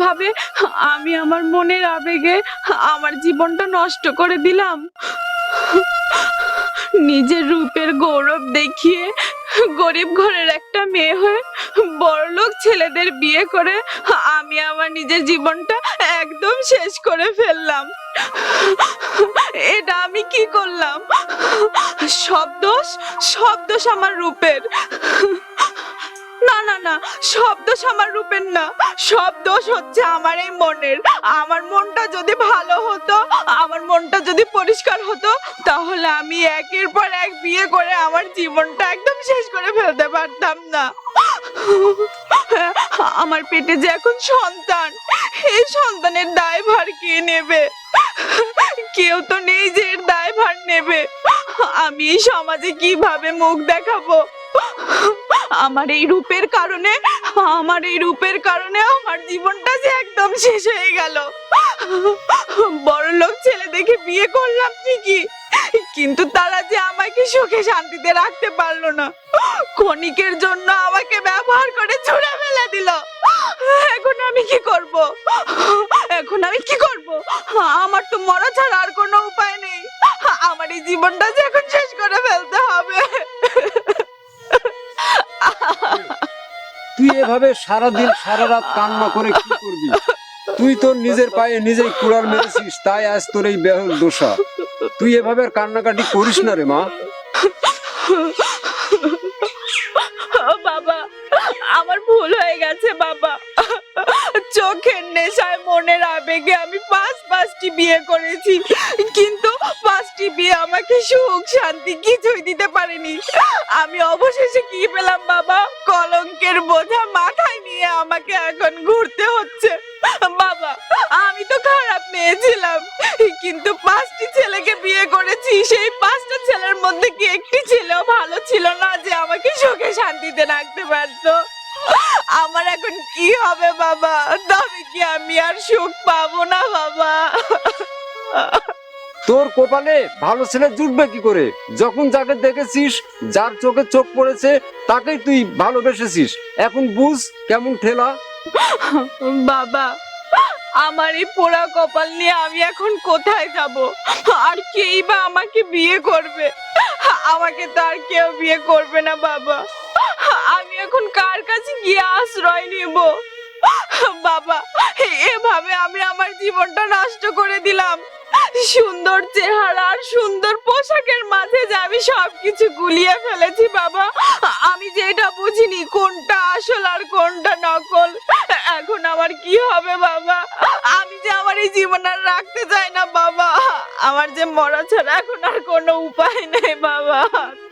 কিভাবে আমি আমার মনের আবেগে আমার জীবনটা নষ্ট করে দিলাম। নিজের রূপের গৌরব দেখিয়ে গরিব ঘরের একটা মেয়ে হয়ে বড়লোক ছেলেদের বিয়ে করে আমি আমার নিজের জীবনটা একদম শেষ করে ফেললাম। এটা আমি কি করলাম? সব দোষ আমার রূপের। না না না, সব দোষ আমার রূপের না, সব দোষ হচ্ছে আমার এই মনের। আমার মনটা যদি ভালো হতো, আমার মনটা যদি পরিষ্কার হতো, তাহলে আমি একের পর এক বিয়ে করে আমার জীবনটা একদম শেষ করে ফেলতে পারতাম না। আমার পেটে যে এখন সন্তান, এই সন্তানের দায়ভার কে নেবে? কেউ তো নেই যে এর দায়ভার নেবে। আমি এই সমাজে কিভাবে মুখ দেখাবো? আমার এই রূপের কারণে আমার জীবনটা যে একদম শেষ হয়ে গেল। বড়লোক ছেলে দেখে বিয়ে করলাম ঠিকই, কিন্তু তারা যে আমাকে সুখে শান্তিতে রাখতে পারলো না। ক্ষণিকের জন্য আমাকে ব্যবহার করে ছুঁড়ে ফেলে দিল। এখন আমি কি করব? আমার তো মরা ছাড়া আর কোনো উপায় নেই। আমার এই জীবনটা যে এখন শেষ করে ফেলতে হবে। তুই এভাবে সারাদিন সারা রাত কান্না করে কি করবি? তুই তোর নিজের পায়ে নিজেই কুড়াল মেরেছিস, তাই আজ তোর এই বেহুল দশা। তুই এভাবে আর কান্নাকাটি করিস না রে মা। বাবা, আমার ভুল হয়ে গেছে বাবা। চোখের নেশায় মনের আবেগে আমি পাঁচটি বিয়ে করেছি, কিন্তু পাঁচটি বিয়ে আমাকে সুখ শান্তি কিছুই দিতে পারেনি। আমি অবশেষে কি পেলাম বাবা? কলঙ্কের বোঝা মাথায় নিয়ে আমাকে এখন ঘুরতে হচ্ছে। বাবা, আমি তো খারাপ মেয়ে ছিলাম, কিন্তু পাঁচটি ছেলেকে বিয়ে করেছি। সেই পাঁচটা ছেলের মধ্যে কি একটি ছেলেও ভালো ছিল না যে আমাকে সুখে শান্তিতে রাখতে পারতো? আমার এখন কি হবে বাবা? তবে কি আমি আর সুখ পাবো না বাবা? তোর কপালে ভালো ছেলে জুটবে কি করে? যখন যাকে দেখেছিস, যার চোখে চোখ পড়েছে, তাকেই তুই ভালোবেসেছিস। এখন বুঝ কেমন ঠেলা। বাবা, আমার এই পোড়া কপাল নিয়ে আমি এখন কোথায় যাব? আর কেই বা আমাকে বিয়ে করবে? আমাকে তো আর কেউ বিয়ে করবে না বাবা। আমি এখন কার কাছে গিয়ে আশ্রয় নিব? বাবা, এভাবে আমি আমার জীবনটা নষ্ট করে দিলাম। সুন্দর চেহারা আর সুন্দর পোশাকের মাঝে যে আমি সবকিছু গুলিয়ে ফেলেছি বাবা। আমি যেটা বুঝিনি কোনটা আসল আর কোনটা নকল। এখন আমার কি হবে বাবা? আমি যে আমার এই জীবন আর রাখতে চাই না বাবা। আমার যে মরা ছাড়া এখন আর কোনো উপায় নেই বাবা।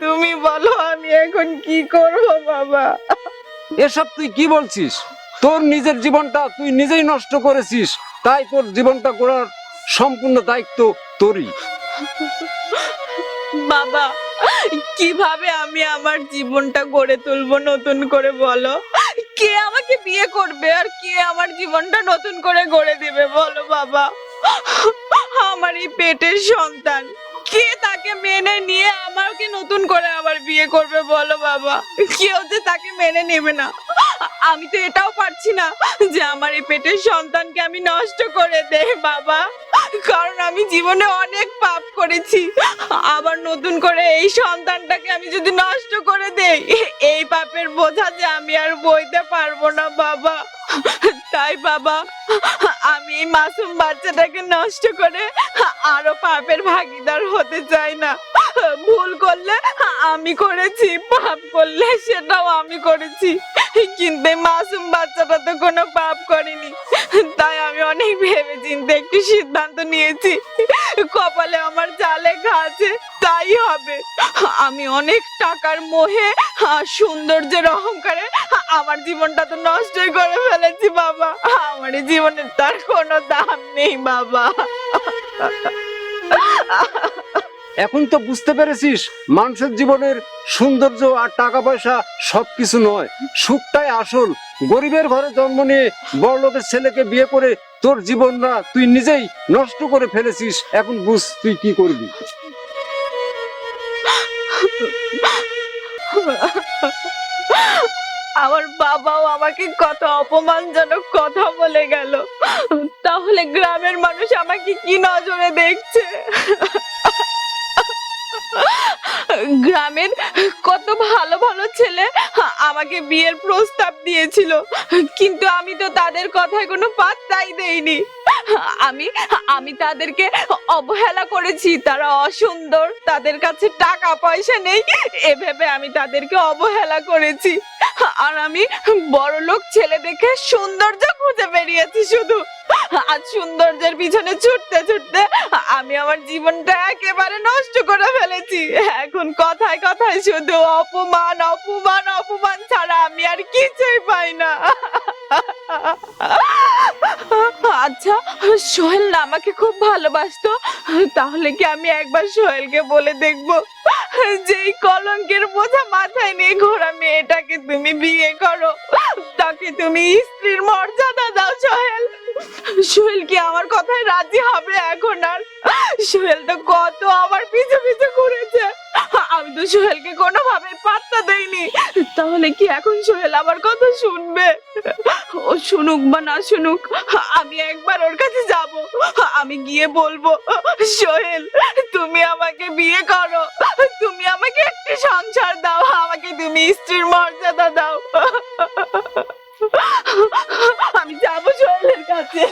তুমি বলো আমি এখন কি করব বাবা? এসব তুই কি বলছিস? তোর নিজের জীবনটা তুই নিজেই নষ্ট করেছিস, তাই তোর জীবনটা গড়ার সম্পূর্ণ দায়িত্ব তোরই। বাবা, কিভাবে আমি আমার জীবনটা গড়ে তুলবো নতুন করে বলো? কে আমাকে বিয়ে করবে আর কে আমার জীবনটা নতুন করে গড়ে দেবে বলো বাবা? আমার এই পেটের সন্তান, কে তাকে মেনে নিয়ে আমাকে নতুন করে আবার বিয়ে করবে বলো বাবা? কেউ যে তাকে মেনে নেবে না। আমি তো এটাও পারছি না যে আমার এই পেটের সন্তানকে আমি নষ্ট করে দেই বাবা, কারণ আমি জীবনে অনেক পাপ করেছি। আবার নতুন করে এই সন্তানটাকে আমি যদি নষ্ট করে দেই, এই পাপের বোঝা যে আমি আর বইতে পারবো না বাবা। তাই বাবা, আমি এই মাসুম বাচ্চাটাকে নষ্ট করে আরো পাপের ভাগীদার হতে চাই না। ভুল করলে আমি করেছি, পাপ করলে সেটাও আমি করেছি, কিন্তু এই মাসুম বাচ্চাটা তো কোনো পাপ করেনি। তাই আমি অনেক ভেবে চিন্তে একটি সিদ্ধান্ত নিয়েছি। কপালে আমার যা লেখা আছে তাই হবে। আমি অনেক টাকার মোহে আর সৌন্দর্যের অহংকারে আমার জীবনটা তো নষ্টই করে ফেলেছি বাবা। আমার এই জীবনের তার কোনো দাম নেই বাবা। এখন তো বুঝতে পেরেছিস, মানুষের জীবনের সৌন্দর্য আর টাকা পয়সা সবকিছু নয়, সুখটাই আসল। গরিবের ঘরে জন্ম নিয়ে বড়লোকের ছেলেকে বিয়ে করে তোর জীবনটা তুই নিজেই নষ্ট করে ফেলেছিস। এখন বুঝ তুই কি করবি। আমার বাবাও আমাকে কত অপমানজনক কথা বলে গেল, তাহলে গ্রামের মানুষ আমাকে কি নজরে দেখছে? গ্রামের কত ভালো ভালো ছেলে আমাকে বিয়ের প্রস্তাব দিয়েছিল, কিন্তু আমি তো তাদের কথায় কোনো পাত্তাই দেইনি। আমি আমি তাদেরকে অবহেলা করেছি, তারা অসুন্দর, তাদের কাছে টাকা পয়সা নেই, এভাবে আমি তাদেরকে অবহেলা করেছি। আর আমি বড়লোক ছেলে দেখে সৌন্দর্য খুঁজে বেরিয়েছি শুধু। আজ সৌন্দর্যের পিছনে ছুটতে ছুটতে আমি আমার জীবনটা একেবারে নষ্ট করে ফেলেছি। এখন কথায় কথায় শুধু অপমান অপমান অপমান ছাড়া আমি আর কিছুই পাই না। আচ্ছা, সোহেল না আমাকে খুব ভালোবাসতো, তাহলে কি আমি একবার সোহেলকে বলে দেখবো যে এই কলঙ্কের বোঝা মাথায় নিয়ে ঘোরা মেয়েটাকে তুমি বিয়ে করো, তাকে তুমি স্ত্রীর মর্যাদা দাও। সোহেল, সোহেল কি আমার কথায় রাজি হবে এখন? আর সোহেল তো কত আমার পিছু পিছু ঘুরেছে, আমি তো সোহেলকে কোনোভাবে পাত্তা দেইনি, তাহলে কি এখন সোহেল আমার কথা শুনবে? ও শুনুক বা না শুনুক, আমি একবার ওর কাছে যাব, আমি গিয়ে বলবো, সোহেল তুমি আমাকে বিয়ে করো, তুমি আমাকে একটি সংসার দাও, আমাকে তুমি স্ত্রীর মর্যাদা দাও। আমি যাবো সোহেলের কাছে।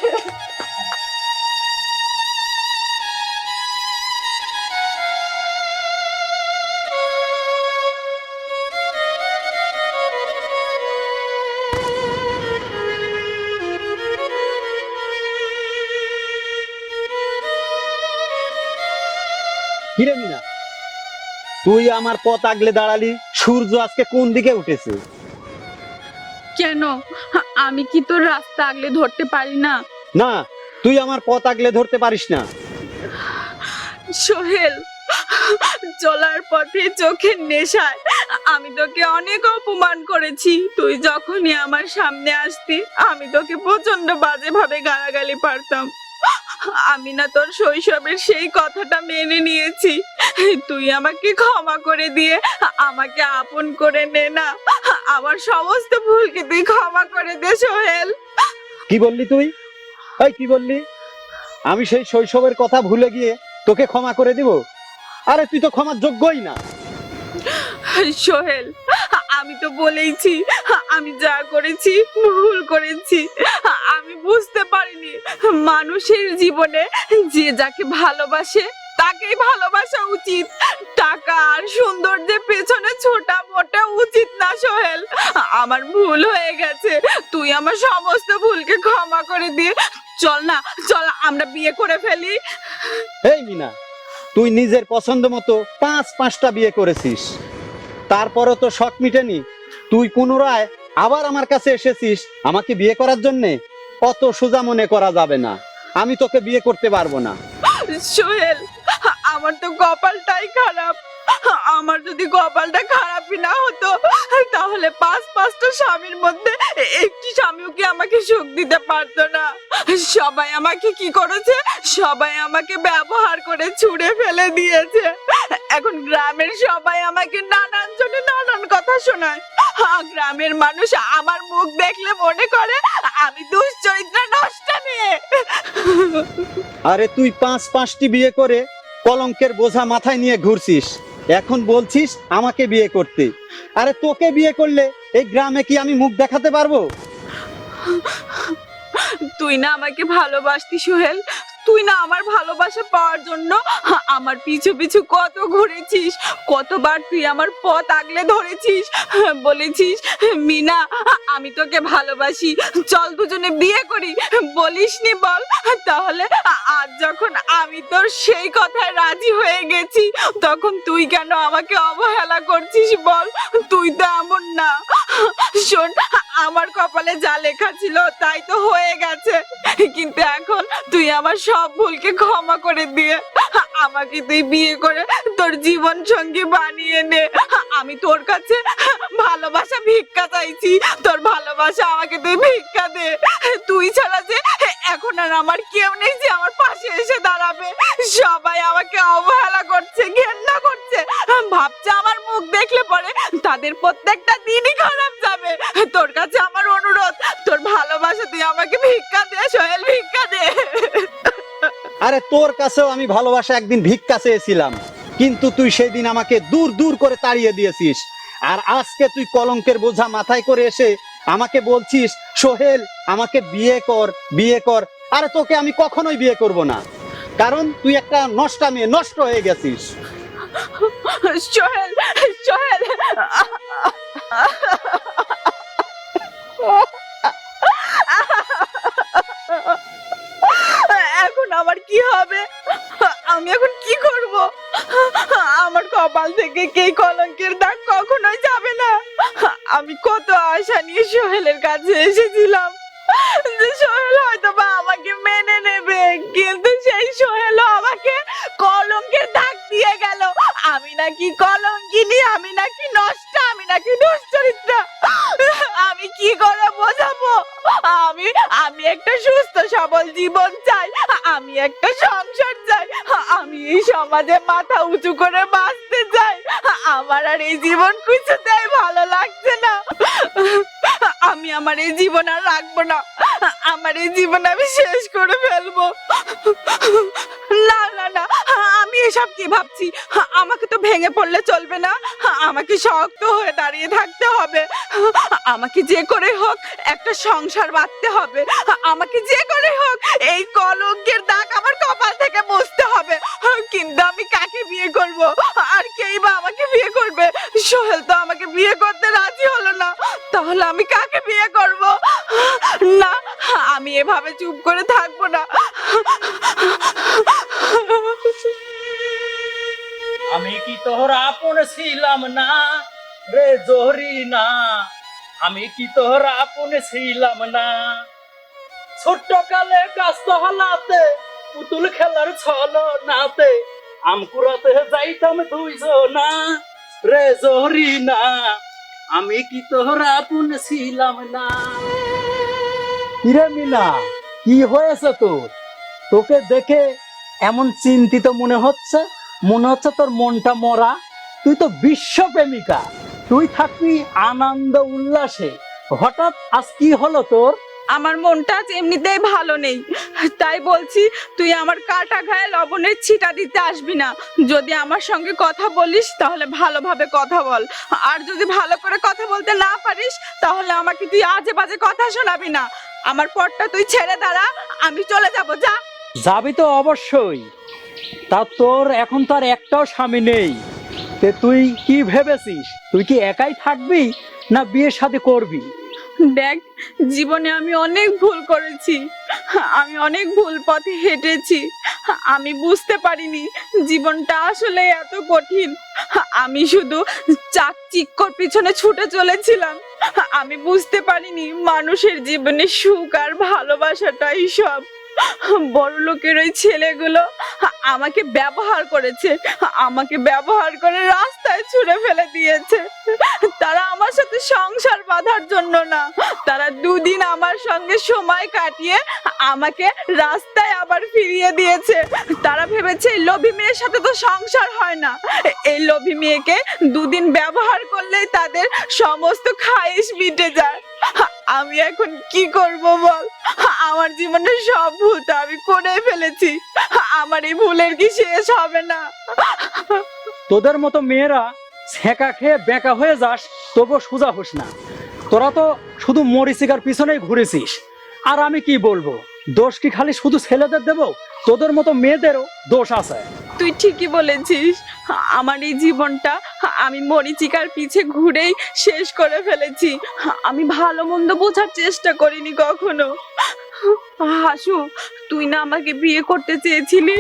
কিরে মিনা, তুই আমার পথ আগলে দাঁড়ালি, সূর্য আজকে কোন দিকে উঠেছে? কেন, আমি কি তোর রাস্তা আগলে ধরতে পারি না? না, তুই আমার পথ আগলে ধরতে পারিস না। সোহেল, চলার পথে চোখের নেশায় আমি তোকে অনেক অপমান করেছি। তুই যখনই আমার সামনে আসতি আমি তোকে প্রচন্ড বাজে ভাবে গালাগালি পারতাম। আমি না তোর শৈশবের সেই কথাটা মেনে নিয়েছি, তুই আমাকে ক্ষমা করে দিয়ে আমাকে আপন করে নে না, আমার সমস্ত ভুলকে তুই ক্ষমা করে দে সোহেল। কি বললি তুই? এই কি বললি? আমি সেই শৈশবের কথা ভুলে গিয়ে তোকে ক্ষমা করে দিব? আরে তুই তো ক্ষমার যোগ্যই না। সোহেল, আমি তো বলেইছি আমি যা করেছি ভুল করেছি, আমি বুঝতে পারিনি মানুষের জীবনে যে যাকে ভালোবাসে তাকেই ভালোবাসা উচিত, টাকা আর সৌন্দর্যের পেছনে ছোটা মোটা উচিত না। সোহেল, আমার ভুল হয়ে গেছে, তুই আমার সমস্ত ভুলকে ক্ষমা করে দিয়ে চল না, চল আমরা বিয়ে করে ফেলি। এই মিনা, তুই নিজের পছন্দ মতো পাঁচটা বিয়ে করেছিস, তারপরও তো শখ মিটেনি, তুই পুনরায় আবার আমার কাছে এসেছিস আমাকে বিয়ে করার জন্যে? অত সোজা মনে করা যাবে না, আমি তোকে বিয়ে করতে পারবো না। সোহেল, আমার তো কপালটাই খারাপ, আমার যদি কপালটা খারাপই না হতো তাহলে পাঁচটা স্বামীর মধ্যে একটি স্বামীও কি আমাকে সুখ দিতে পারতো না? সবাই আমাকে কি করেছে, সবাই আমাকে ব্যবহার করে ছুঁড়ে ফেলে দিয়েছে। এখন গ্রামের সবাই আমাকে নানান জনে নানান কথা শোনায়, গ্রামের মানুষ আমার মুখ দেখলে মনে করে আমি দুশ্চরিত্রা নষ্ট মেয়ে। আরে তুই পাঁচটি বিয়ে করে কলঙ্কের বোঝা মাথায় নিয়ে ঘুরছিস, এখন বলছিস আমাকে বিয়ে করতে? আরে তোকে বিয়ে করলে এই গ্রামে কি আমি মুখ দেখাতে পারবো? তুই না আমাকে ভালোবাসতি সোহেল, তুই না আমার ভালোবাসা পাওয়ার জন্য আমার পিছু পিছু কত ঘুরেছিস, কতবার তুই আমার পথ আগলে ধরেছিস, বলেছিস মিনা আমি তোকে ভালোবাসি, চল দুজনে বিয়ে করি, বলিসনি বল? তাহলে আজ যখন আমি তোর সেই কথায় রাজি হয়ে গেছি তখন তুই কেন আমাকে অবহেলা করছিস বল? তুই তো এমন না। শোন, আমার কপালে যা লেখা ছিল তাই তো হয়ে গেছে, কিন্তু এখন তুই আমার সব ভুলকে ক্ষমা করে দিয়ে আমাকে তুই বিয়ে করে তোর জীবন সঙ্গী বানিয়ে নে। আমি তোর কাছে ভালোবাসা ভিক্ষা চাইছি, তোর ভালোবাসা আমাকে তুই ভিক্ষা দে। তুই ছাড়া যে এখন আর আমার কেউ নেই যে আমার পাশে এসে দাঁড়াবে, সবাই আমাকে অবহেলা করছে, ঘেন্না করছে, ভাবছে আমার মুখ দেখলে পরে তাদের প্রত্যেকটা দিনই খারাপ যাবে। তোর কাছে আমার অনুরোধ, তোর ভালোবাসা তুই আমাকে ভিক্ষা দে সোহেল, ভিক্ষা দে। আরে তোর কাছেও আমি ভালোবাসা একদিন ভিক্ষা চেয়েছিলাম, কিন্তু তুই সেদিন আমাকে দূর দূর করে তাড়িয়ে দিয়েছিস। আর আজকে তুই কলঙ্কের বোঝা মাথায় করে এসে আমাকে বলছিস সোহেল আমাকে বিয়ে কর, বিয়ে কর। আরে তোকে আমি কখনোই বিয়ে করব না, কারণ তুই একটা নষ্টা মেয়ে, নষ্ট হয়ে গেছিস। সোহেল, সোহেল, এখন আমার কি হবে? আমি এখন কি করব? আমার কপাল থেকে কে কলঙ্কের দাগ কখনোই যাবে না। আমি কত আশা নিয়ে সোহেলের কাছে এসেছিলাম যে সোহেল হয়তো বা আমাকে মেনে নেবে, কিন্তু সেই সোহেল আমাকে কলঙ্কের দাগ দিয়ে গেল। আমি নাকি কলঙ্কিনী, আমি নাকি নষ্ট, আমি নাকি দুশ্চরিত্রা। আমি কি করে বোঝাবো? আমি আমি একটা সুস্থ সবল জীবন চাই, আমি একটা সংসার চাই, আমি এই সমাজে মাথা উঁচু করে বাঁচতে চাই। আমার আর এই জীবন কিছুতেই ভালো লাগছে না। আমি আমার এই জীবন আর রাখবো না, আমার এই জীবন আমি শেষ করে ফেলবো। না না না, আমি এসব কি ভাবছি? আমাকে তো ভেঙে পড়লে চলবে না, আমাকে শক্ত হয়ে দাঁড়িয়ে থাকতে হবে। আমাকে যে করে হোক একটা সংসার বাঁধতে হবে, আমাকে যে করে হোক এই কলঙ্কের দাগ আমার কপাল থেকে মুছতে হবে। কিন্তু আমি কাকে বিয়ে করব? আর কেই বা আমাকে বিয়ে করবে? সোহেল তো আমাকে বিয়ে করতে রাজি হলো না, তাহলে আমি কাকে বিয়ে করব? না, আমি এভাবে চুপ করে থাকবো না। আমি কি তোর আপন ছিলাম না রে জহরিনা? আমি কি তোর আপন ছিলাম না? ছোট্ট কালে কাস্ত হলাতে, পুতুল খেলার ছলো নাতে, আমকুরাতে যাইতাম দুইজনা রে জহরিনা। আমি কি তোর আপন ছিলাম না? কিরে মিনা, কি হয়েছে তোর? তোকে দেখে এমন চিন্তিত মনে হচ্ছে, মনে হচ্ছে তোর মনটা মরা। তুই তো বিশ্ব প্রেমিকা, তুই থাকবি আনন্দ উল্লাসে, হঠাৎ আজ কি হলো তোর? আমার মনটা আজ এমনিতেই ভালো নেই, তাই বলছি তুই আমার কাটা গায়ে লবণের ছিটা দিতে আসবি না। যদি আমার সঙ্গে কথা বলিস তাহলে ভালোভাবে কথা বল, আর যদি ভালো করে কথা বলতে না পারিস তাহলে আমাকে তুই আজে বাজে কথা শোনাবি না। আমার পথটা তুই ছেড়ে দাঁড়া, আমি চলে যাব। যা। যাবি তো অবশ্যই, তা তোর এখন তো আর একটাও স্বামী নেই, তে তুই কি ভেবেছিস? তুই কি একাই থাকবি না বিয়ে শাদী করবি? দেখ, জীবনে আমি অনেক ভুল করেছি, আমি অনেক ভুল পথে হেঁটেছি। আমি বুঝতে পারিনি জীবনটা আসলে এত কঠিন। আমি শুধু চাকচিক্যর পিছনে ছুটে চলেছিলাম। আমি বুঝতে পারিনি মানুষের জীবনে সুখ আর ভালোবাসাটাই সব। বড় লোকের ওই ছেলেগুলো আমাকে ব্যবহার করেছে, আমাকে ব্যবহার করে রাস্তায় ছুঁড়ে ফেলে দিয়েছে। তারা আমার সাথে সংসার বাঁধার জন্য না, তারা দুদিন আমার সঙ্গে সময় কাটিয়ে আমাকে রাস্তায় আবার ফিরিয়ে দিয়েছে। তারা ভেবেছে এই লোভী মেয়ের সাথে তো সংসার হয় না, এই লোভী মেয়েকে দুদিন ব্যবহার করলেই তাদের সমস্ত খায়েশ মিটে যায়। আমি এখন কি করব বল? আমার জীবনের সব ভুল তো আমি করে ফেলেছি, আমার এই ভুলের কি শেষ হবে না? তোদের মতো মেয়েরা ছেঁকা খেয়ে বেঁকা হয়ে যাস, তবুও সোজা হোস না। তোরা তো শুধু মরিচিকার পিছনেই ঘুরেছিস। আর আমি কি বলবো, দোষ কি খালি শুধু ছেলেদের দেব? তোদের মতো মেয়েদেরও দোষ আছে। তুই ঠিকই বলেছিস, আমার এই জীবনটা আমি মরিচিকার পিছে ঘুরেই শেষ করে ফেলেছি। আমি ভালো মন্দ বোঝার চেষ্টা করিনি কখনো। হাসু, তুই না আমাকে বিয়ে করতে চেয়েছিলি,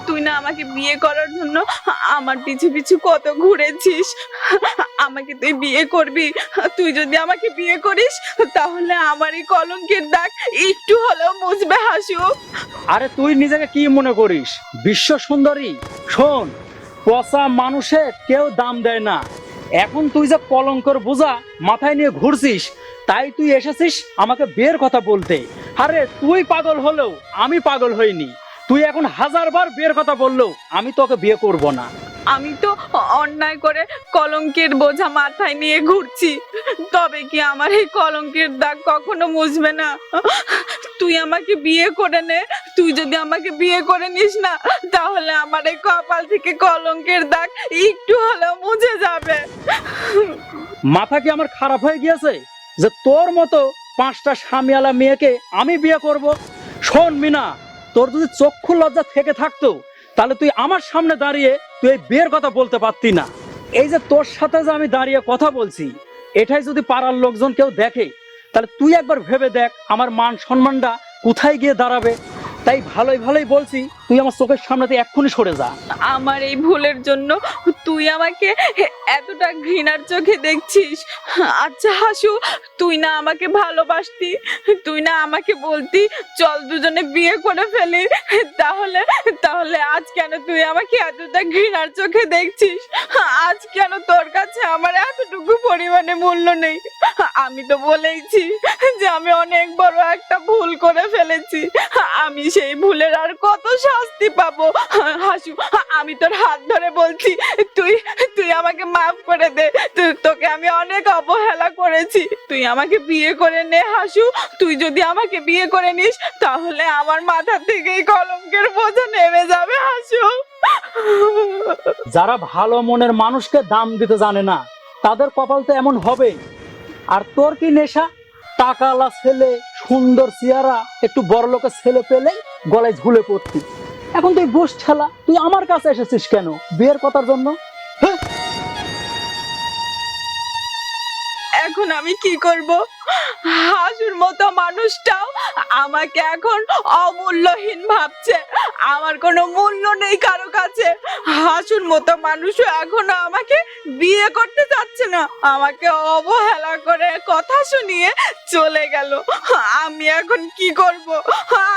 তুই না আমাকে বিয়ে করার জন্য আমার পিছু পিছু কত ঘুরেছিস। আমাকে তুই বিয়ে করবি, তুই যদি আমাকে বিয়ে করিস তাহলে আমার এই কলঙ্কের দাগ একটু হলেও মুছবে হাসু। আরে তুই নিজেকে কি মনে করিস বিশ্ব সুন্দরী? শোন, পচা মানুষে কেউ দাম দেয় না। এখন তুই যে কলঙ্কর বোঝা মাথায় নিয়ে ঘুরছিস, তাই তুই এসেছিস আমাকে বিয়ের কথা বলতে। আরে তুই পাগল হলেও আমি পাগল হইনি। তুই এখন 1000 বার বিয়ের কথা বললেও আমি তোকে বিয়ে করব না। আমি তো অন্যায় করে কলঙ্কের বোঝা মাথায় নিয়ে ঘুরছি, তবে কি আমার এই কলঙ্কের দাগ কখনো মুছবে না? তুই আমাকে বিয়ে করে নে। তুই যদি আমাকে বিয়ে করে নিস না, তাহলে আমার এই কপাল থেকে কলঙ্কের দাগ একটু হলেও মুছে যাবে। মাথা কি আমার খারাপ হয়ে গিয়েছে যে তোর মতো 5টা স্বামীওয়ালা মেয়েকে আমি বিয়ে করব? শোন মিনা, তোর যদি চক্ষু লজ্জা থেকে থাকতো তাহলে তুই আমার সামনে দাঁড়িয়ে তুই এই বিয়ের কথা বলতে পারতি না। এই যে তোর সাথে যে আমি দাঁড়িয়ে কথা বলছি, এটাই যদি পাড়ার লোকজন কেউ দেখে, তাহলে তুই একবার ভেবে দেখ আমার মান সম্মানটা কোথায় গিয়ে দাঁড়াবে। তাই ভালোই ভালোই বলছি, তুই আমার চোখের সামনে থেকে এক্ষুনি সরে যা। আমার এই ভুলের জন্য তুই আমাকে এতটা ঘৃণার চোখে দেখছিস? আচ্ছা হাসু, তুই না আমাকে ভালোবাসতি, তুই না আমাকে বলতি চল দুজনে বিয়ে করে ফেলি, তাহলে তাহলে আজ কেন তুই আমাকে এতটা ঘৃণার চোখে দেখছিস? আজ কেন তোর কাছে আমার এতটুকু পরিমাণে মূল্য নেই? আমি তো বলেইছি যে আমি অনেক বড় একটা ভুল করে ফেলেছি, আমি সেই ভুলের আর কত শাস্তি পাবো? হাসু, আমি তোর হাত ধরে বলছি, তুই তুই আমাকে মাফ করে দে। তোকে আমি অনেক অবহেলা করেছি, তুই আমাকে বিয়ে করে নে হাসু। তুই যদি আমাকে বিয়ে করে নিস, তাহলে আমার মাথা থেকে এই কলঙ্কের বোঝা নেমে যাবে হাসু। যারা ভালো মনের মানুষকে দাম দিতে জানে না, তাদের কপাল তো এমন হবে। আর তোর কি নেশা? টাকাওয়ালা ছেলে, সুন্দর চেহারা, একটু বড় লোকের ছেলে পেলেই গলায় ঝুলে পড়তি। এখন তুই বস ঠেলা, তুই আমার কাছে এসেছিস কেন বিয়ের কথার জন্য? এখন আমি কি করব? হাসুর মতো মানুষটাও আমাকে এখন অমূল্যহীন ভাবছে, আমার কোনো মূল্য নেই কারো কাছে। হাসুর মতো মানুষও এখনো আমাকে বিয়ে করতে চাচ্ছে না, আমাকে অবহেলা করে কথা শুনিয়ে চলে গেল। আমি এখন কি করব?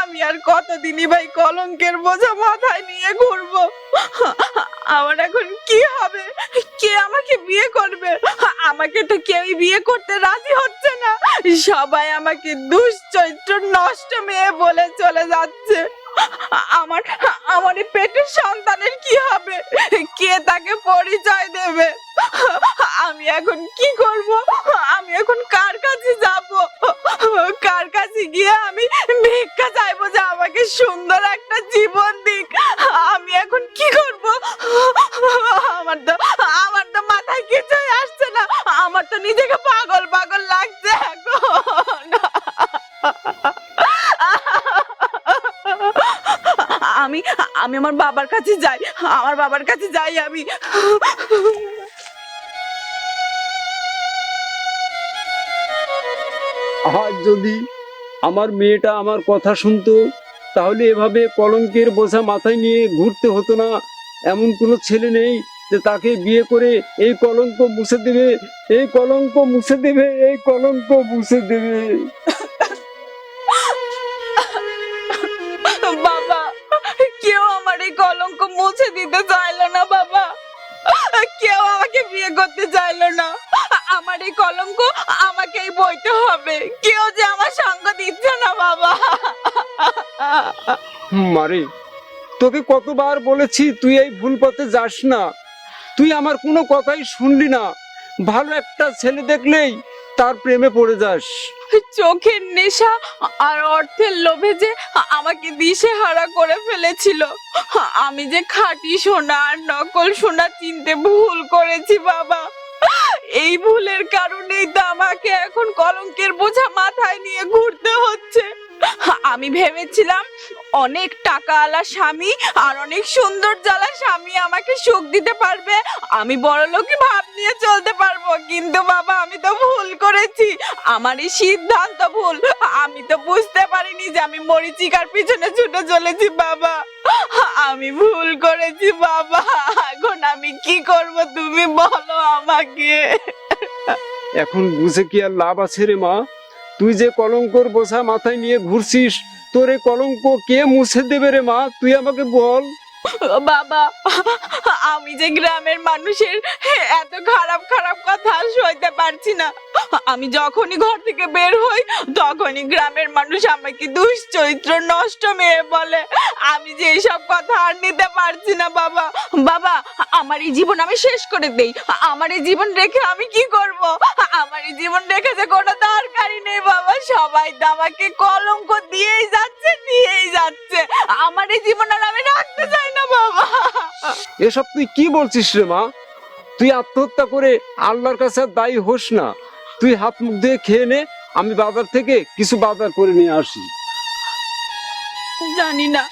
আমি আর কতদিনই ভাই কলঙ্কের বোঝা মাথায় নিয়ে ঘুরবো? আমার এখন কি হবে? কে আমাকে বিয়ে করবে? আমাকে তো কেউই বিয়ে করতে রাজি হচ্ছে না, সবাই আমাকে দুশ্চরিত্র নষ্ট মেয়ে বলে চলে যাচ্ছে। আমার আমার এই পেটের সন্তানের কি হবে? কে তাকে পরিচয় দেবে? আমি এখন কি করব? আমি এখন কার কাছে যাব? কার কাছে গিয়ে আমি ভিক্ষা চাইবো যে আমাকে সুন্দর একটা জীবন দিক? আমি এখন কি করব? আমার তো মাথায় কিছুই আসছে না, আমার তো নিজেকে পাগল পাগল লাগছে এখন। আমি আমি আমার বাবার কাছে যাই, আমার বাবার কাছে যাই আমি। আজ যদি আমার মেয়েটা আমার কথা শুনতো, তাহলে এভাবে কলঙ্কের বোঝা মাথায় নিয়ে ঘুরতে হতো না। এমন কোনো ছেলে নেই যে তাকে বিয়ে করে এই কলঙ্ক মুছে দেবে, এই কলঙ্ক মুছে দেবে, এই কলঙ্ক মুছে দেবে। বাবা, কেউ আমার এই কলঙ্ক মুছে দিতে চাইলো না বাবা, কেউ আমাকে বিয়ে করতে চাইলো না। আমার এই কলঙ্ক আমাকেই বইতে হবে, কেউ যে আমার সঙ্গ দিচ্ছে না বাবা। মারে, তোকে কতবার বলেছি তুই এই ভুল পথে যাস না, তুই আমার কোনো কথাই শুনলি না। ভালো একটা ছেলে দেখলেই তার প্রেমে পড়ে যাস। চোখের নেশা আর অর্থের লোভে যে আমাকে দিশেহারা করে ফেলেছিল। আমি যে খাঁটি সোনা আর নকল সোনা চিনতে ভুল করেছি বাবা। এই ভুলের কারণেই তো আমাকে এখন কলঙ্কের বোঝা মাথায় নিয়ে ঘুরতে হচ্ছে। আমি ভেবেছিলাম অনেক টাকাওয়ালা স্বামী আর অনেক সুন্দর জালা স্বামী আমাকে সুখ দিতে পারবে, আমি বড়লোকী ভাব নিয়ে চলতে পারবো। কিন্তু বাবা, আমি তো ভুল করেছি, আমার এই সিদ্ধান্ত ভুল। আমি তো বুঝতে পারিনি যে আমি মরীচিকার পিছনে ছুটে চলেছি বাবা। আমি ভুল করেছি বাবা, এখন আমি কি করব তুমি বলো আমাকে। এখন বুঝে কি আর লাভ আছে রে মা? তুই যে কলঙ্কর বোঝা মাথায় নিয়ে ঘুরছিস, তোর এই কলঙ্ক কে মুছে দেবে রে মা? তুই আমাকে বল। বাবা, আমি যে গ্রামের মানুষের এত খারাপ খারাপ কথা সইতে পারছি না। আমি যখনই ঘর থেকে বের হই, তখনই গ্রামের মানুষ আমাকে দুশ্চরিত্র নষ্ট মেয়ে বলে। আমি যে এইসব কথা আর নিতে পারছি না বাবা। বাবা, আমার এই জীবন আমি শেষ করে দেই। আমার এই জীবন রেখে আমি কি করব? আমার এই জীবন রেখে যে কোনো দরকারই নেই বাবা, সবাই তো আমাকে কলঙ্ক দিয়েই যাচ্ছে। আমার এই জীবন আর আমি রাখতে চাই না বাবা। এসব তুই কি বলছিস রে মা? তুই আত্মহত্যা করে আল্লাহর কাছে আর দায়ী হোস না। তুই হাত মুখ দিয়ে খেয়ে নে, আমি বাজার থেকে কিছু বাজার করে নিয়ে আসি। জানি না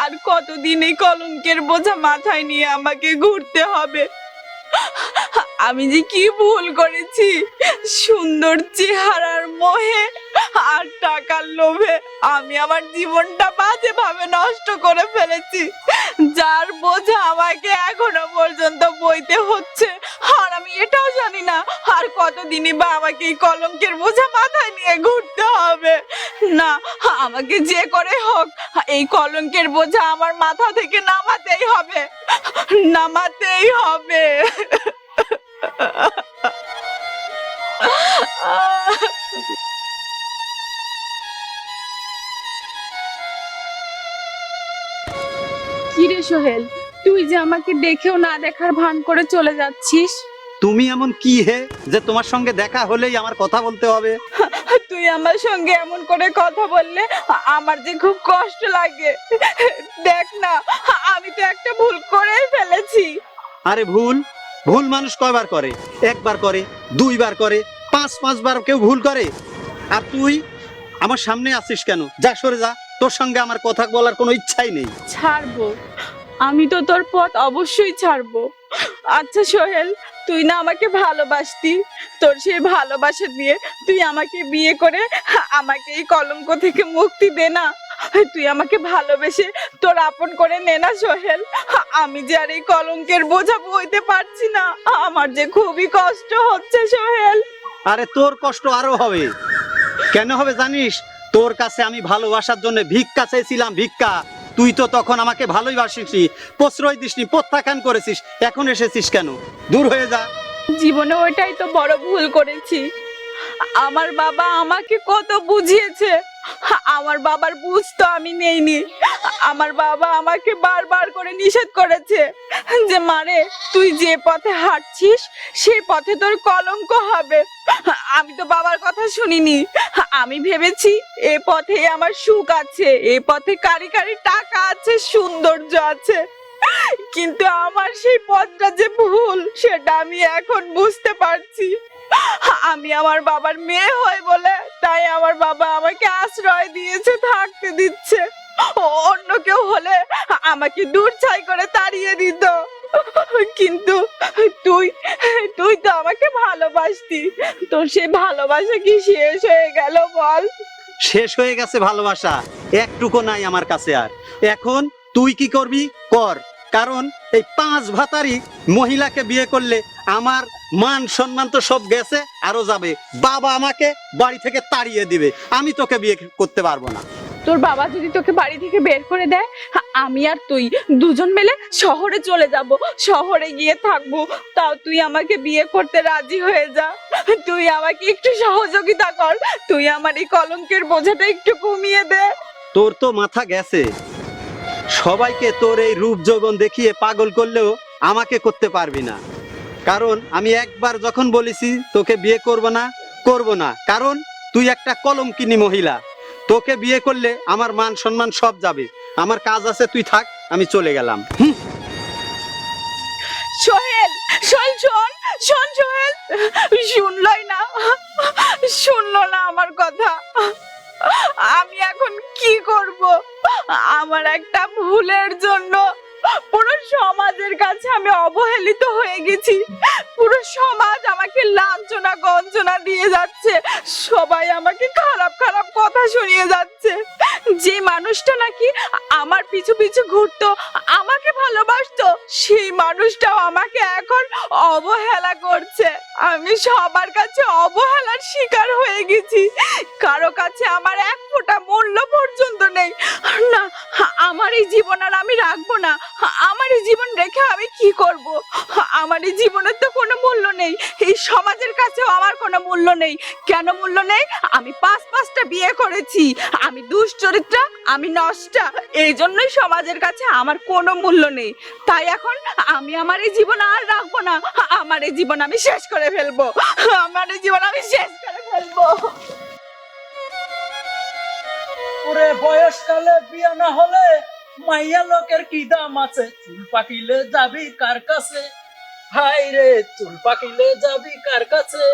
আর কতদিন এই কলঙ্কের বোঝা মাথায় নিয়ে আমাকে ঘুরতে হবে। আমি যে কি ভুল করেছি, সুন্দর চেহারার মোহে আর টাকার লোভে আমি আমার জীবনটা বাজে ভাবে নষ্ট করে ফেলেছি, যার বোঝা আমাকে এখনো পর্যন্ত বইতে হচ্ছে। আর আমি এটাও জানি না আর কতদিনই বা আমাকে এই কলঙ্কের বোঝা মাথায় নিয়ে ঘুরতে হবে। না, আমাকে যে করে হোক এই কলঙ্কের বোঝা আমার মাথা থেকে নামাতেই হবে। কিরে সোহেল, তুই যে আমাকে দেখেও না দেখার ভান করে চলে যাচ্ছিস। তুমি এমন কি হে যে তোমার সঙ্গে দেখা হলেই আমার কথা বলতে হবে? তুই আমার সঙ্গে এমন করে কথা বললে আমার যে খুব কষ্ট লাগে। দেখ না, আমি তো একটা ভুল করেই ফেলেছি। আরে ভুল ভুল মানুষ কয়বার করে? একবার করে, দুইবার করে, পাঁচবার কেউ ভুল করে। আর তুই আমার সামনে আসিস কেন? যা সরে যা, তোর সঙ্গে আমার কথা বলার কোনো ইচ্ছাই নেই। ছাড়বো, আমি তো তোর পথ অবশ্যই ছাড়বো। আচ্ছা সোহেল, তুই না আমাকে ভালোবাসতি, তোর সেই ভালোবাসা দিয়ে তুই আমাকে বিয়ে করে আমাকে এই কলঙ্ক থেকে মুক্তি দে না। তুই আমাকে ভালোবেসে তোর আপন করে নে না সোহেল। আমি যে আর এই কলঙ্কের বোঝা বইতে পারছি না, আমার যে খুবই কষ্ট হচ্ছে সোহেল। আরে তোর কষ্ট আরো হবে। কেন হবে জানিস? তোর কাছে আমি ভালোবাসার জন্য ভিক্ষা চেয়েছিলাম, ভিক্ষা। তুই তো তখন আমাকে ভালোই বাসিসনি, প্রশ্রয় দিসনি, প্রত্যাখ্যান করেছিস। এখন এসেছিস কেন? দূর হয়ে যা। জীবনে ওইটাই তো বড় ভুল করেছি। আমার বাবা আমাকে কত বুঝিয়েছে, আমার বাবার বুঝ তো আমি নেইনি। আমার বাবা আমাকে বারবার করে নিষেধ করেছে যে মারে, তুই যে পথে হাঁটছিস সেই পথে তোর কলঙ্ক হবে। আমি তো বাবার কথা শুনিনি। আমি ভেবেছি এ পথে আমার সুখ আছে, এ পথে কারি কারি টাকা আছে, সৌন্দর্য আছে। কিন্তু আমার সেই পথটা যে ভুল সেটা আমি এখন বুঝতে পারছি। আমি আমার বাবার মেয়ে হই বলে তাই আমার বাবা আমাকে আশ্রয় দিয়েছে, থাকতে দিচ্ছে। অন্য কেউ হলে আমাকে দূর ছাই করে তাড়িয়ে দিত। কিন্তু তুই তুই তো আমাকে ভালোবাসতি, তোর সেই ভালোবাসা কি শেষ হয়ে গেল বল? শেষ হয়ে গেছে ভালোবাসা, একটুকু নাই আমার কাছে আর। এখন তুই কি করবি কর, কারণ এই 5 ভাতারি মহিলাকে বিয়ে করলে আমার মান সম্মান তো সব গেছে, আরো যাবে। বাবা আমাকে বাড়ি থেকে তাড়িয়ে দিবে, আমি তোকে বিয়ে করতে পারবো না। তোর বাবা যদি তোকে বাড়ি থেকে বের করে দেয়, আমি আর তুই দুজন মিলে শহরে চলে যাব, শহরে গিয়ে থাকবো। তাও তুই আমাকে বিয়ে করতে রাজি হয়ে যা। তুই আমাকে একটু সহযোগিতা কর, তুই আমার এই কলঙ্কের বোঝাটা একটু কমিয়ে দে। তোর তো মাথা গেছে। সবাইকে তোর এই রূপ যৌবন দেখিয়ে পাগল করলেও আমাকে করতে পারবি না। কারণ আমি একবার যখন বলেছি তোকে বিয়ে করব না, কারণ তুই একটা কলঙ্কিনী মহিলা। তোকে বিয়ে করলে আমার মান সম্মান সব যাবে। আমার কাজ আছে, তুই থাক, আমি চলে গেলাম। সোহেল, শোন শোন শোন সোহেল, শুনলো না আমার কথা। আমি এখন কি করব? আমার একটা ভুলের জন্য পুরো সমাজের কাছে আমি অবহেলিত হয়ে গেছি। পুরো সমাজ আমাকে লাঞ্ছনা গঞ্জনা দিয়ে যাচ্ছে, সবাই আমাকে খারাপ খারাপ কথা শুনিয়ে যাচ্ছে। যে মানুষটা নাকি আমার পিছু পিছু ঘুরতো, আমাকে ভালোবাসতো, সেই মানুষটাও আমাকে এখন অবহেলা করছে। আমি সবার কাছে অবহেলার শিকার হয়ে গেছি, কারো কাছে আমার এক ফোঁটা মূল্য পর্যন্ত নেই। না, আমার এই জীবন আর আমি রাখবো না। আমার এই জীবন রেখে আমি কি করব? আমার এই জীবনের তো কোনো মূল্য নেই, এই সমাজের কাছেও আমার কোনো মূল্য নেই। কেন মূল্য নেই? আমি পাঁচটা বিয়ে করেছি, আমি দুশ্চরিত্রা, আমি নষ্টা, এই জন্যই সমাজের কাছে আমার কোনো মূল্য নেই। তাই এখন আমি আমার এই জীবন আর রাখবো না, আমার এই জীবন আমি শেষ করে ফেলবো, আমার এই জীবন আমি শেষ করে ফেলবো। ওরে বয়সকালে বিয়ে না হলে মাইয়া লোকের কি দাম আছে? চুল পাকিলে যাবি কার কাছে? হাই রে, চুল পাকিলে যাবি কার কাছে?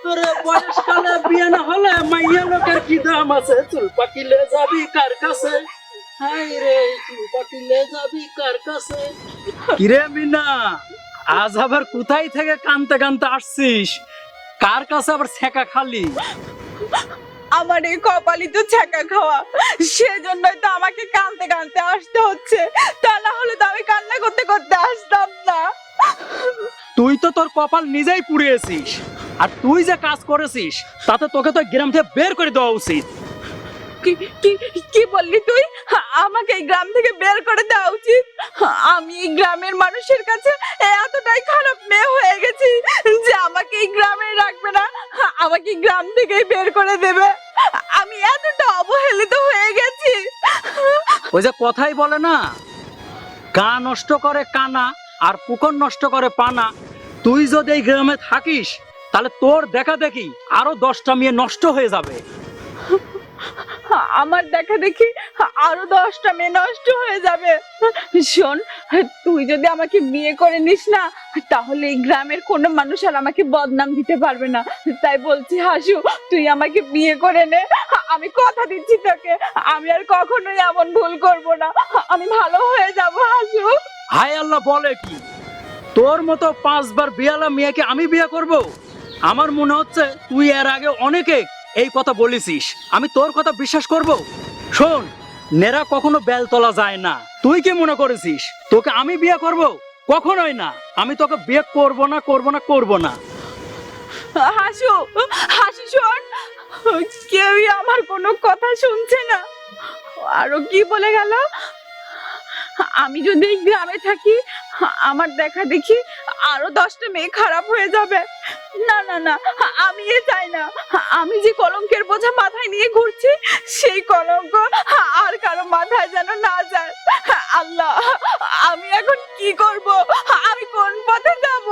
তোরে বয়সকালে বিয়ে না হলে মাইয়া লোকের কি দাম আছে? চুল পাকিলে যাবি কার কাছে? হাই রে, চুল পাকিলে যাবি কার কাছে? কিরে মিনা, আজ আবার কোথায় থেকে কানতে কানতে আসছিস? কার কাছে আবার ছেঁকা খালি? আমার এই কপালই তো ছ্যাঁকা খাওয়া, সেজন্যই তো আমাকে কাঁদতে কাঁদতে আসতে হচ্ছে, তা না হলে তো আমি কান্না করতে করতে আসতাম না। তুই তো তোর কপাল নিজেই পুড়িয়েছিস, আর তুই যে কাজ করেছিস তাতে তোকে তো গ্রাম থেকে বের করে দেওয়া উচিত। কি কি কি বললি তুই? আমাকে এই গ্রাম থেকে বের করে দেওয়া উচিত? আমি এই গ্রামের মানুষের কাছে এতটাই খারাপ মেয়ে হয়ে গেছি যে আমাকে এই গ্রামে রাখবে না, আমাকে গ্রাম থেকেই বের করে দেবে? আমি এতটা অবহেলিত হয়ে গেছি। ওই যে কথাই বলে না, গা নষ্ট করে কানা আর পুকুর নষ্ট করে পানা। তুই যদি এই গ্রামে থাকিস তাহলে তোর দেখা দেখি আরো 10টা মেয়ে নষ্ট হয়ে যাবে। আমার দেখা দেখি আরো 10টা মেয়ে নষ্ট হয়ে যাবে। শোন, তুই যদি আমাকে বিয়ে করে নিস না, তাহলে এই গ্রামের কোনো মানুষ আর আমাকে বদনাম দিতে পারবে না। তাই বলছি হাসু, তুই আমাকে বিয়ে করে নে, আমি কথা দিচ্ছি তোকে, আমি আর কখনোই এমন ভুল করব না, আমি ভালো হয়ে যাব হাসু। হায় আল্লাহ, বলে কি? তোর মতো 5 বার বিয়ালা মেয়েকে আমি বিয়ে করব? আমার মনে হচ্ছে তুই এর আগে অনেকে এই কথা বলেছিস, আমি তোর কথা বিশ্বাস করব? শোন, নেরা কখনো বেল তোলা যায় না। তুই কি মনে করেছিস তোকে আমি বিয়ে করব? কখনোই না, আমি তোকে বিয়ে করব না, করব না, করব না। হাসু, হাসু শোন, কেউই আমার কোনো কথা শুনছে না। আরো কি বলে গেল? আমি যদি এই গ্রামে থাকি, আমার দেখা দেখি আরো 10টা মেয়ে খারাপ হয়ে যাবে। না না না, আমি এ চাই না। আমি যে কলঙ্কের বোঝা মাথায় নিয়ে ঘুরছি, সেই কলঙ্ক আর কারো মাথায় যেন না যায়। আল্লাহ, আমি এখন কি করব? আমি কোন পথে যাব?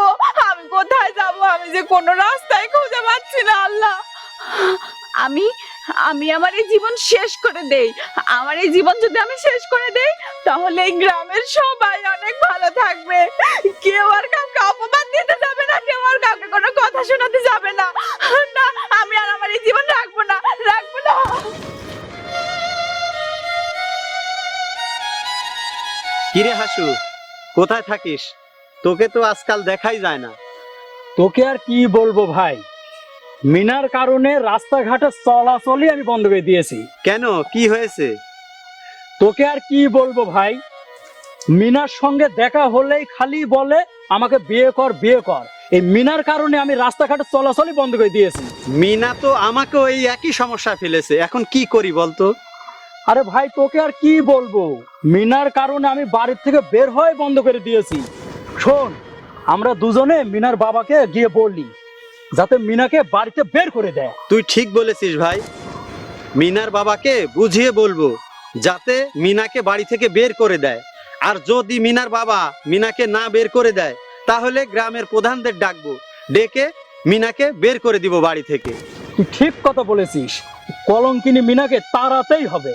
আমি কোথায় যাব? আমি যে কোনো রাস্তায় খুঁজে পাচ্ছি না। আল্লাহ, আমি আমি আমার এই জীবন শেষ করে দেই। আমার এই জীবন যদি আমি শেষ করে দেই, তাহলে এই গ্রামের সবাই অনেক ভালো থাকবে, কেউ আর কাউকে অপমান দিতে যাবে না, কেউ আর কাউকে কোনো কথা শোনাতে যাবে না। না, আমি আর আমার এই জীবন রাখবো না, রাখবো না। কিরে হাসু, কোথায় থাকিস? তোকে তো আজকাল দেখাই যায় না। তোকে আর কি বলবো ভাই, মিনার কারণে রাস্তাঘাটে চলাচলই আমি বন্ধ করে দিয়েছি। কেন, কি হয়েছে? তোকে আর কি বলবো ভাই, মিনার সঙ্গে দেখা হলেই খালি বলে আমাকে বিয়ে কর, বিয়ে কর। এই মিনার কারণে আমি রাস্তাঘাটে চলাচলই বন্ধ করে দিয়েছি। মিনা তো আমাকেও এই একই সমস্যা ফেলেছে, এখন কি করি বলতো? আরে ভাই, তোকে আর কি বলবো, মিনার কারণে আমি বাড়ির থেকে বের হয়ে বন্ধ করে দিয়েছি। শোন, আমরা দুজনে মিনার বাবাকে গিয়ে বললি যাতে মিনাকে বাড়িতে বের করে দেয়। তুই ঠিক বলেছিস ভাই, মিনার বাবাকে বুঝিয়ে বলবো যাতে মিনাকে বাড়ি থেকে বের করে দেয়। আর যদি মিনার বাবা মিনাকে না বের করে দেয়, তাহলে গ্রামের প্রধানদের ডাকবো, ডেকে মিনাকে বের করে দিব বাড়ি থেকে। তুই ঠিক কথা বলেছিস, কলঙ্কিনী মিনাকে তাড়াতেই হবে।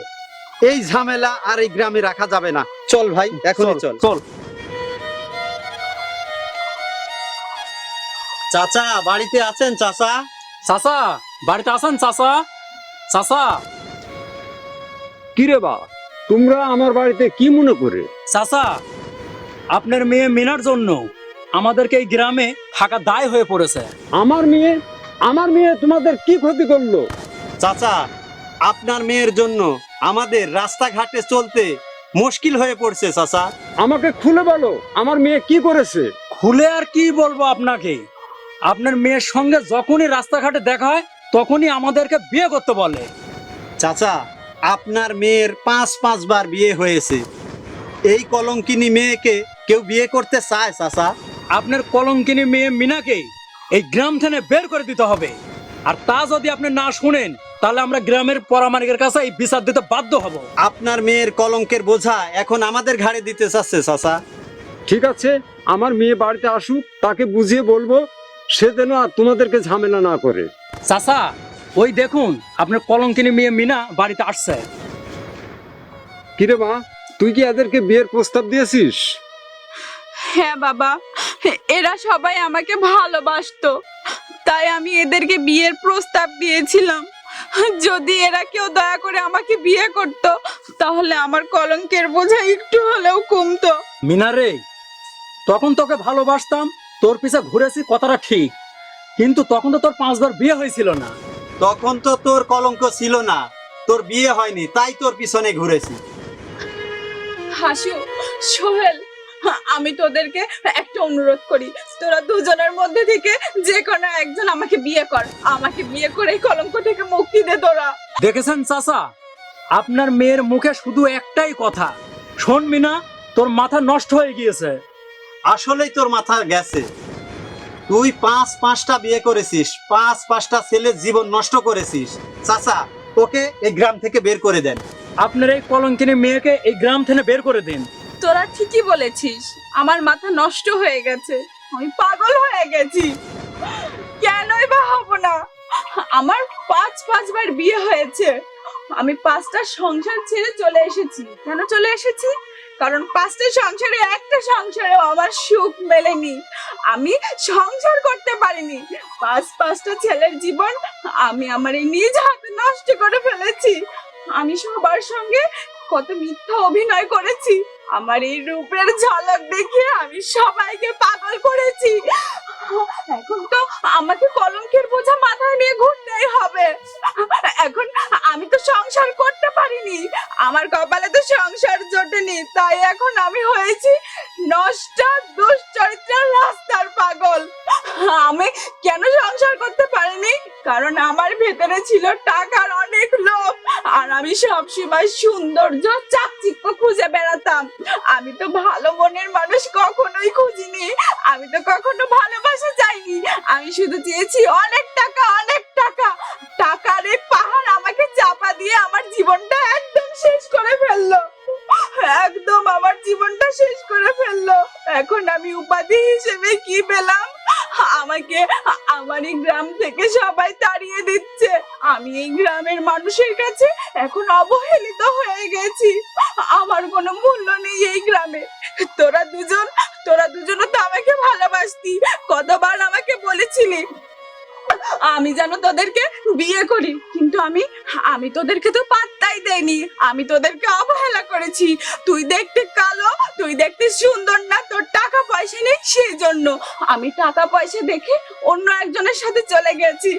এই ঝামেলা আর এই গ্রামে রাখা যাবে না। চল ভাই, এখনই চল। চল। চাচা বাড়িতে আছেন? চাচা, চাচা বাড়িতে আছেন? চাচা, চাচা, কিরে বা, তোমরা আমার বাড়িতে কি মনে করে? চাচা, আপনার মেয়ে মিনার জন্য আমাদেরকে এই গ্রামে থাকা দায় হয়ে পড়েছে। আমার মেয়ে তোমাদের কি ক্ষতি করলো? চাচা, আপনার মেয়ের জন্য আমাদের রাস্তাঘাটে চলতে মুশকিল হয়ে পড়ছে। চাচা, আমাকে খুলে বলো, আমার মেয়ে কি করেছে? খুলে আর কি বলবো আপনাকে, আপনার মেয়ের সঙ্গে যখনই রাস্তাঘাটে দেখা হয় তখনই আমাদেরকে বিয়ে করতে বলে। চাচা, আপনার মেয়ের 5-5বার বিয়ে হয়েছে, এই কলঙ্কিনী মেয়েকে কেউ বিয়ে করতে চায় চাচা? আপনার কলঙ্কিনী মেয়ে মিনাকে এই গ্রাম থেকে বের করে দিতে হবে। আর তা যদি আপনি না শুনেন তাহলে আমরা গ্রামের পরামানিকের কাছে এই বিচার দিতে বাধ্য হব। আপনার মেয়ের কলঙ্কের বোঝা এখন আমাদের ঘাড়ে দিতে চাচ্ছে চাচা। ঠিক আছে, আমার মেয়ে বাড়িতে আসুক, তাকে বুঝিয়ে বলবো সে যেন আর তোমাদেরকে ঝামেলা না করে। চাচা, ওই দেখুন আপনার কলঙ্কিনী মেয়ে মিনা বাড়িতে আসছে। কিরে মা, তুই কি এদেরকে বিয়ের প্রস্তাব দিয়েছিস? হ্যাঁ বাবা, এরা সবাই আমাকে ভালোবাসতো, তাই আমি এদেরকে বিয়ের প্রস্তাব দিয়েছিলাম। যদি এরা কেউ দয়া করে আমাকে বিয়ে করত তাহলে আমার কলঙ্কের বোঝা একটু হলেও কমতো। মিনা রে, তখন তোকে ভালোবাসতাম, তোর পিছে ঘুরেছি, কথাটা ঠিক, কিন্তু তখন তো তোর 5বার বিয়ে হয়েছিল না। তখন তো তোর কলঙ্ক ছিল না, তোর বিয়ে হয়নি, তাই তোর পিছনে ঘুরেছি। হাসু, সোহেল, আমি তোদেরকে একটা অনুরোধ করি, তোরা দুজনের মধ্যে থেকে যে কোনো একজন আমাকে বিয়ে কর। আমাকে বিয়ে করে এই কলঙ্ক থেকে মুক্তি দে তোরা। দেখেছেন চাচা, আপনার মেয়ের মুখে শুধু একটাই কথা, শোন মিনা, তোর মাথা নষ্ট হয়ে গিয়েছে। আসলেই তোর মাথা গেছে। তুই 5-5টা বিয়ে করেছিস, 5-5টা ছেলের জীবন নষ্ট করেছিস। চাচা, ওকে এই গ্রাম থেকে বের করে দেন। আপনার এই কলঙ্কিনী মেয়েকে এই গ্রাম থেকে বের করে দিন। তোরা ঠিকই বলেছিস, আমার মাথা নষ্ট হয়ে গেছে, আমি পাগল হয়ে গেছি। কেনই বা হব না? আমার 5-5বার বিয়ে হয়েছে, আমি 5টা সংসার ছেড়ে চলে এসেছি। কেন চলে এসেছি? কারণ 5টা সংসারে একটা সংসারেও আমার সুখ মেলেনি, আমি সংসার করতে পারিনি। 5-5টা ছেলের জীবন আমি আমার এই নিজ হাতে নষ্ট করে ফেলেছি। আমি সবার সঙ্গে কত মিথ্যা অভিনয় করেছি, আমার এই রূপের ঝলক দেখে আমি সবাইকে পাগল করেছি। এখন তো আমাকে কলঙ্কের বোঝা মাথায় নিয়ে ঘুরতেই হবে। এখন আমি তো সংসার করতে পারিনি, আমার কপালে তো সংসার জোটেনি, তাই এখন আমি হয়েছি নষ্ট দুশ্চরিত্রের রাস্তার পাগল। আমি কেন সংসার করতে পারিনি? কারণ আমার ভেতরে ছিল টাকার অনেক লোভ, আর আমি সবসময় সৌন্দর্য চাকচিক্য খুঁজে বেড়াতাম। আমি তো ভালো মনের মানুষ কখনোই খুঁজিনি, আমি তো কখনো ভালোবাসা চাইনি, আমি শুধু চেয়েছি অনেক টাকা, অনেক টাকা। টাকার এই পাহাড় আমাকে চাপা দিয়ে আমার জীবনটা একদম শেষ করে ফেললো, একদম আমার জীবনটা শেষ করে ফেললো। এখন আমি উপাধি হিসেবে কি পেলাম? আমাকে আমার এই গ্রাম থেকে সবাই তাড়িয়ে দিচ্ছে, আমি এই গ্রামের মানুষের কাছে এখন অবহেলিত হয়ে গেছি, আমার কোনো মূল্য নেই এই গ্রামে। তোরা দুজনও তো আমাকে ভালোবাসতি, কতবার আমাকে বলেছিলি আমি যেন তোদেরকে বিয়ে করি, কিন্তু আমি তোদেরকে তো পাত্তাই দেইনি, আমি তোদেরকে অবহেলা করেছি। তুই দেখতে কালো, তুই দেখতে সুন্দর না, তোর টাকা পয়সা নেই, সেই জন্য আমি টাকা পয়সা দেখে অন্য একজনের সাথে চলে গেছি।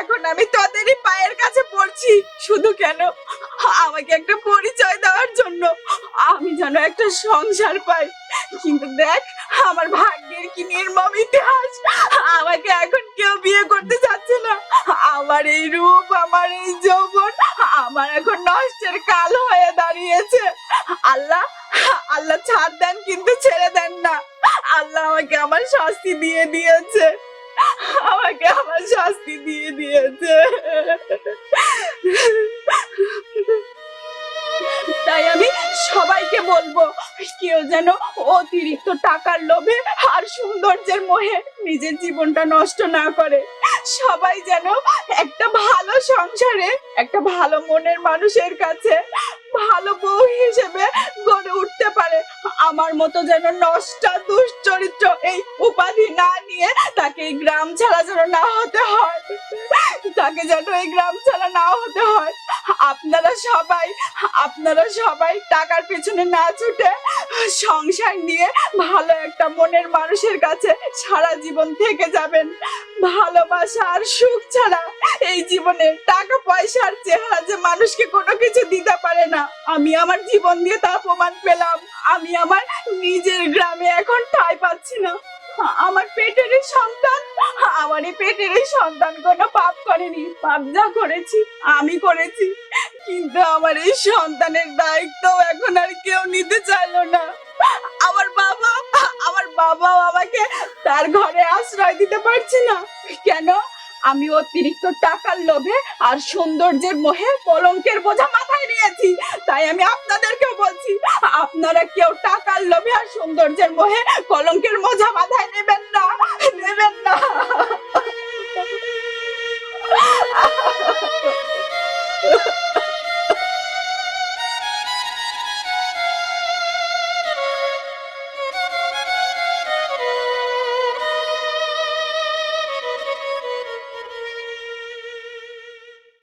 এখন আমি তোদেরই পায়ের কাছে পড়ছি, শুধু কেন? আমাকে একটা পরিচয় দেওয়ার জন্য, আমি যেন একটা সংসার পাই। কিন্তু দেখ আমার ভাগ্যের কি নির্মম ইতিহাস, আমাকে এখন কেউ বিয়ে করতে চাচ্ছে না। আমার এই রূপ, আমার এই যৌবন আমার এখন নষ্টের কাল হয়ে দাঁড়িয়েছে। আল্লাহ আল্লাহ ছাড় দেন কিন্তু ছেড়ে দেন না। আল্লাহ আমাকে আমার শাস্তি দিয়ে দিয়েছে, আমাকে আমার শাস্তি দিয়ে দিয়েছে। তাই আমি সবাইকে বলবো, কেউ যেন অতিরিক্ত টাকার লোভে আর সৌন্দর্যের মোহে নিজের জীবনটা নষ্ট না করে। সবাই যেন একটা ভালো সংসারে একটা ভালো মনের মানুষের কাছে ভালো বউ হিসেবে গড়ে উঠতে পারে। আমার মতো যেন নষ্টা দুশ্চরিত্র এই উপাধি না নিয়ে তাকে এই গ্রাম ছাড়া যেন না হতে হয়, তাকে যেন এই গ্রাম ছাড়া না হতে হয়। আপনারা সবাই টাকার পেছনে না ছুটে সংসার নিয়ে ভালো একটা মনের মানুষের কাছে সারা জীবন থেকে যাবেন। ভালোবাসা আর সুখ ছাড়া এই জীবনে টাকা পয়সার চেহারা যে মানুষকে কোনো কিছু দিতে পারে না, আমি আমার জীবন দিয়ে তা প্রমাণ পেলাম। আমি আমার নিজের গ্রামে এখন ঠাঁই পাচ্ছি না, আমার পেটেরই সন্তান, আমার এই পেটেরই সন্তান কোনো পাপ করেনি। পাপ যা করেছি আমি করেছি, কিন্তু আমার এই সন্তানের দায়িত্ব এখন আর কেউ নিতে চাইলো না। আমার বাবাও আমাকে তার ঘরে আশ্রয় দিতে পারছে না। কেন? আমি অতিরিক্ত টাকার লোভে আর সৌন্দর্যের মোহে কলঙ্কের বোঝা মাথায় নিয়েছি। তাই আমি আপনাদেরকেও বলছি, আপনারা কেউ টাকার লোভে আর সৌন্দর্যের মোহে কলঙ্কের বোঝা মাথায় নেবেন